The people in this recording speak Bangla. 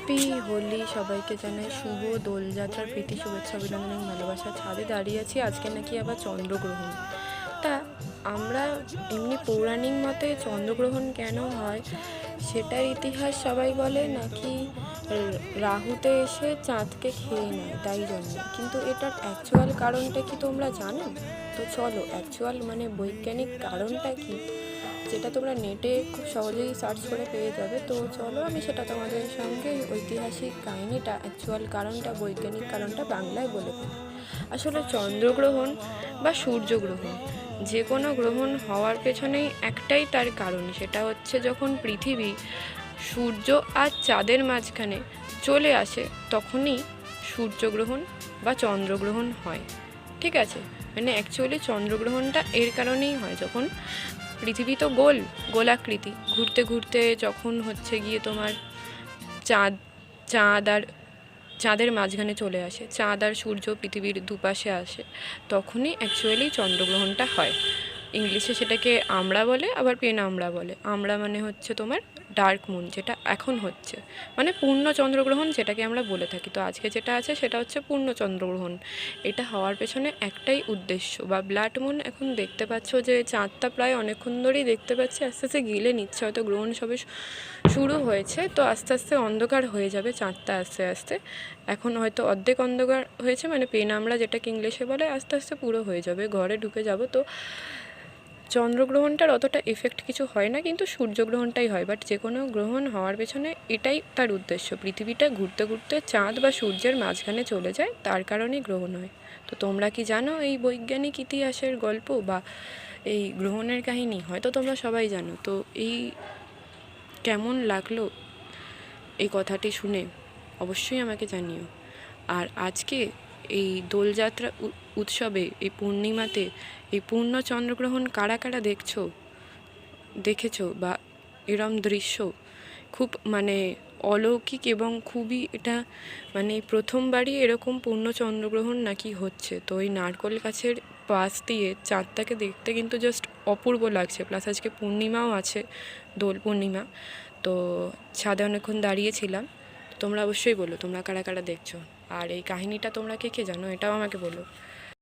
হ্যাপি হোলি সবাইকে জানাই শুভ দোলযাত্রার প্রীতি শুভেচ্ছা অভিনন্দন এবং ভালোবাসা। ছাদে দাঁড়িয়ে আছি, আজকে নাকি আবার চন্দ্রগ্রহণ। তা আমরা এমনি পৌরাণিক মতে চন্দ্রগ্রহণ কেন হয় সেটার ইতিহাস সবাই বলে নাকি রাহুতে এসে চাঁদকে খেয়ে নেয় তাই জন্য, কিন্তু এটার অ্যাকচুয়াল কারণটা কি তোমরা জানো? তো চলো অ্যাকচুয়াল মানে বৈজ্ঞানিক কারণটা কি, যেটা তোমরা নেটে খুব সহজেই সার্চ করে পেয়ে যাবে। তো চলো আমি সেটা তোমাদের সঙ্গে ঐতিহাসিক কাহিনিটা, অ্যাকচুয়াল কারণটা, বৈজ্ঞানিক কারণটা বাংলায় বলে ফেলি। আসলে চন্দ্রগ্রহণ বা সূর্যগ্রহণ যে কোনো গ্রহণ হওয়ার পেছনেই একটাই তার কারণ, সেটা হচ্ছে যখন পৃথিবী সূর্য আর চাঁদের মাঝখানে চলে আসে তখনই সূর্যগ্রহণ বা চন্দ্রগ্রহণ হয়। ঠিক আছে, মানে অ্যাকচুয়ালি চন্দ্রগ্রহণটা এর কারণেই হয় যখন পৃথিবী তো গোলাকৃতি, ঘুরতে ঘুরতে যখন হচ্ছে গিয়ে তোমার চাঁদ চাঁদ আর চাঁদের মাঝখানে চলে আসে, চাঁদ আর সূর্য পৃথিবীর দুপাশে আসে, তখনই অ্যাকচুয়ালি চন্দ্রগ্রহণটা হয়। ইংলিশে সেটাকে আমরা বলে, আবার পেনামড়া বলে। আমরা মানে হচ্ছে তোমার ডার্ক মুন, যেটা এখন হচ্ছে, মানে পূর্ণ চন্দ্রগ্রহণ যেটাকে আমরা বলে থাকি। তো আজকে যেটা আছে সেটা হচ্ছে পূর্ণ চন্দ্রগ্রহণ। এটা হওয়ার পেছনে একটাই উদ্দেশ্য, বা ব্লাড মুন। এখন দেখতে পাচ্ছ যে চাঁদটা প্রায় অনেকক্ষণ ধরেই দেখতে পাচ্ছি আস্তে আস্তে গিলে নিচ্ছে, হয়তো গ্রহণ সবে শুরু হয়েছে, তো আস্তে আস্তে অন্ধকার হয়ে যাবে চাঁদটা আস্তে আস্তে। এখন হয়তো অর্ধেক অন্ধকার হয়েছে, মানে পেনামড়া যেটাকে ইংলিশে বলে, আস্তে আস্তে পুরো হয়ে যাবে, ঘরে ঢুকে যাব। তো চন্দ্রগ্রহণটার অতটা এফেক্ট কিছু হয় না, কিন্তু সূর্যগ্রহণটাই হয়। বাট যে কোনো গ্রহণ হওয়ার পেছনে এটাই তার উদ্দেশ্য, পৃথিবীটা ঘুরতে ঘুরতে চাঁদ বা সূর্যের মাঝখানে চলে যায়, তার কারণেই গ্রহণ হয়। তো তোমরা কি জানো এই বৈজ্ঞানিক ইতিহাসের গল্প বা এই গ্রহণের কাহিনী? হয়তো তোমরা সবাই জানো। তো এই কেমন লাগলো এই কথাটি শুনে অবশ্যই আমাকে জানিও। আর আজকে এই দোলযাত্রা উৎসবে, এই পূর্ণিমাতে, এই পূর্ণ চন্দ্রগ্রহণ কারা কারা দেখেছো বা এরম দৃশ্য খুব মানে অলৌকিক এবং খুবই এটা মানে প্রথমবারই এরকম পূর্ণ চন্দ্রগ্রহণ নাকি হচ্ছে। তো এই নারকোল গাছের পাশ দিয়ে চাঁদটাকে দেখতে কিন্তু জাস্ট অপূর্ব লাগছে। প্লাস আজকে পূর্ণিমাও আছে, দোল পূর্ণিমা। তো ছাদে অনেকক্ষণ দাঁড়িয়েছিলাম। তোমরা অবশ্যই বলো তোমরা কারা কারা দেখছো, আর এই কাহিনিটা তোমরা কে কে জানো এটাও আমাকে বলো।